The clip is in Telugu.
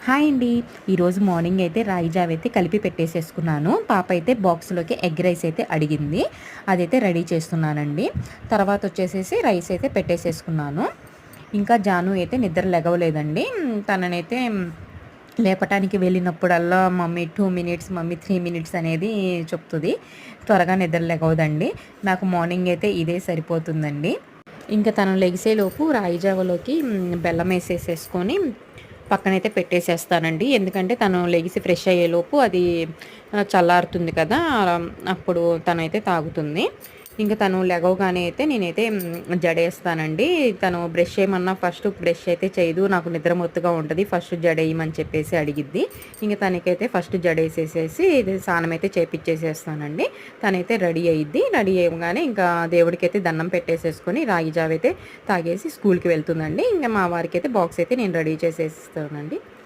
హాయ్ అండి. ఈరోజు మార్నింగ్ అయితే రాగి జావ అయితే కలిపి పెట్టేసేసుకున్నాను. పాప అయితే బాక్స్‌లోకి ఎగ్ రైస్ అయితే అడిగింది. అదైతే రెడీ చేస్తున్నానండి. తర్వాత వచ్చేసేసి రైస్ అయితే పెట్టేసేసుకున్నాను. ఇంకా జాను అయితే నిద్ర లెగవలేదండి. తననైతే లేపటానికి వెళ్ళినప్పుడల్లా మమ్మీ 2 మినిట్స్, మమ్మీ 3 మినిట్స్ అనేది చెప్తది. త్వరగా నిద్ర లెగవదండి. నాకు మార్నింగ్ అయితే ఇదే సరిపోతుందండి. ఇంకా తను లెగిసేలోపు రాగి జావలోకి బెల్లం ఏసేసేసుకొని పక్కనైతే పెట్టేసేస్తానండి. ఎందుకంటే తను లెగిసి ఫ్రెష్ అయ్యేలోపు అది చల్లారుతుంది కదా! అప్పుడు తనైతే తాగుతుంది. ఇంక తను లెగవగానే అయితే నేనైతే జడేస్తానండి. తను బ్రష్ చేయమన్నా ఫస్ట్ బ్రష్ అయితే చేయదు. నాకు నిద్ర మత్తుగా ఉంటది. ఫస్ట్ జడేయమని చెప్పేసి అడిగిద్ది. ఇంక తనకైతే ఫస్ట్ జడేసేసేసి స్నానమైతే చేపిచ్చేసేస్తానండి. తనైతే రెడీ అయ్యిద్ది. రెడీ అవ్వగానే ఇంకా దేవుడికైతే దండం పెట్టేసేసుకొని రాగి జావ అయితే తాగేసి స్కూల్‌కి వెళ్తుందండి. ఇంక మా వారికైతే బాక్స్ అయితే నేను రెడీ చేసేస్తానండి.